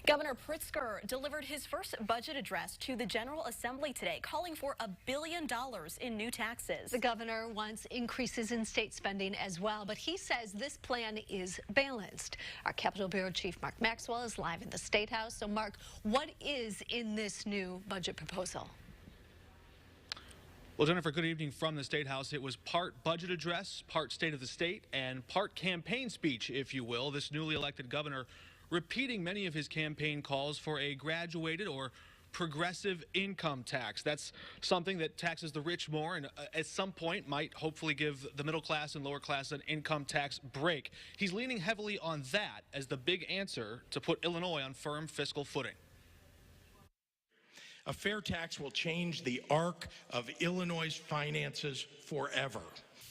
Governor Pritzker delivered his first budget address to the General Assembly today, calling for $1 billion in new taxes. The governor wants increases in state spending as well, but he says this plan is balanced. Our Capitol Bureau Chief Mark Maxwell is live in the State House. So, Mark, what is in this new budget proposal? Well, Jennifer, good evening from the State House. It was part budget address, part State of the State, and part campaign speech, if you will. This newly elected governor repeating many of his campaign calls for a graduated or progressive income tax. That's something that taxes the rich more and at some point might hopefully give the middle class and lower class an income tax break. He's leaning heavily on that as the big answer to put Illinois on firm fiscal footing. A fair tax will change the arc of Illinois' finances forever.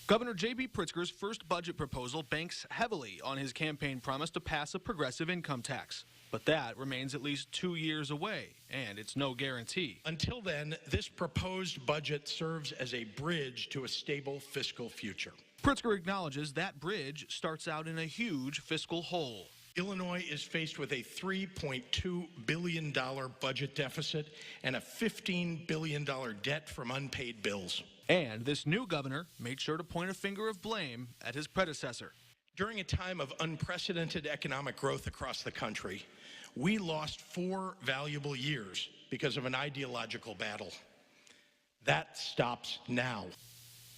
Governor J.B. Pritzker's first budget proposal banks heavily on his campaign promise to pass a progressive income tax. But that remains at least 2 years away, and it's no guarantee. Until then, this proposed budget serves as a bridge to a stable fiscal future. Pritzker acknowledges that bridge starts out in a huge fiscal hole. Illinois is faced with a $3.2 billion budget deficit and a $15 billion debt from unpaid bills. And this new governor made sure to point a finger of blame at his predecessor. During a time of unprecedented economic growth across the country, we lost 4 valuable years because of an ideological battle. That stops now.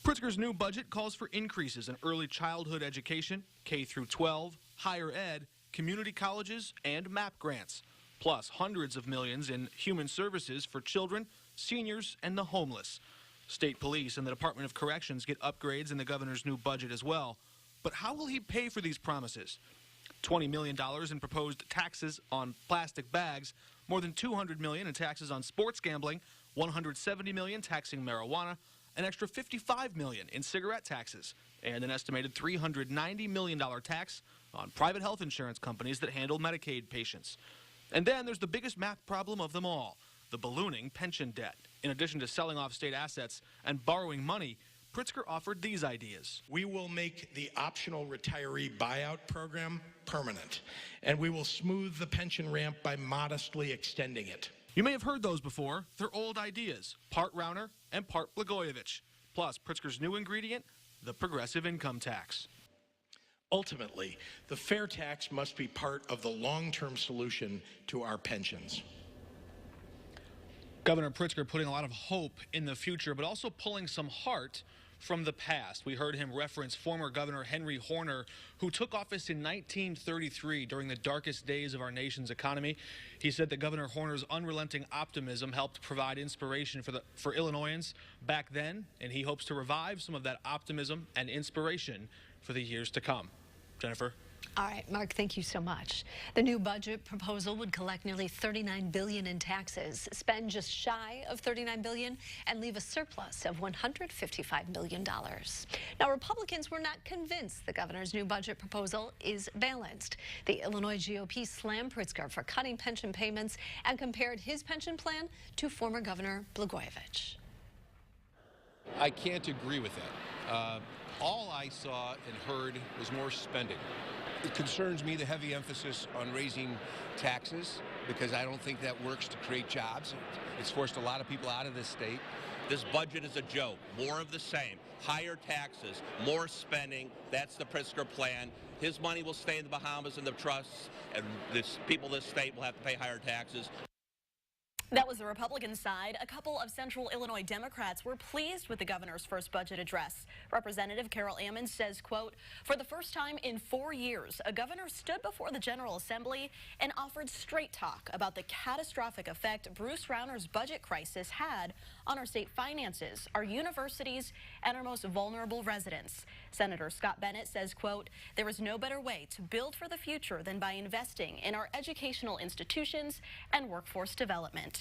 Pritzker's new budget calls for increases in early childhood education, K through 12, higher ed, community colleges, and MAP grants, plus hundreds of millions in human services for children, seniors, and the homeless. State police and the Department of Corrections get upgrades in the governor's new budget as well. But how will he pay for these promises? $20 million in proposed taxes on plastic bags, more than $200 million in taxes on sports gambling, $170 million taxing marijuana, an extra $55 million in cigarette taxes, and an estimated $390 million tax on private health insurance companies that handle Medicaid patients. And then there's the biggest math problem of them all, the ballooning pension debt. In addition to selling off state assets and borrowing money, Pritzker offered these ideas. We will make the optional retiree buyout program permanent, and we will smooth the pension ramp by modestly extending it. You may have heard those before. They're old ideas, part Rauner and part Blagojevich. Plus, Pritzker's new ingredient, the progressive income tax. Ultimately, the fair tax must be part of the long-term solution to our pensions. Governor Pritzker putting a lot of hope in the future, but also pulling some heart from the past. We heard him reference former Governor Henry Horner, who took office in 1933 during the darkest days of our nation's economy. He said that Governor Horner's unrelenting optimism helped provide inspiration for Illinoisans back then, and he hopes to revive some of that optimism and inspiration for the years to come. Jennifer? All right, Mark, thank you so much. The new budget proposal would collect nearly $39 billion in taxes, spend just shy of $39 billion, and leave a surplus of $155 million. Now, Republicans were not convinced the governor's new budget proposal is balanced. The Illinois GOP slammed Pritzker for cutting pension payments and compared his pension plan to former Governor Blagojevich. I can't agree with that. All I saw and heard was more spending. It concerns me, the heavy emphasis on raising taxes, because I don't think that works to create jobs. It's forced a lot of people out of this state. This budget is a joke. More of the same. Higher taxes, more spending. That's the Pritzker plan. His money will stay in the Bahamas and the trusts, and people of this state will have to pay higher taxes. That was the Republican side. A couple of Central Illinois Democrats were pleased with the governor's first budget address. Representative Carol Ammons says, quote, "For the first time in 4 years, a governor stood before the General Assembly and offered straight talk about the catastrophic effect Bruce Rauner's budget crisis had on our state finances, our universities, and our most vulnerable residents." Senator Scott Bennett says, quote, "There is no better way to build for the future than by investing in our educational institutions and workforce development."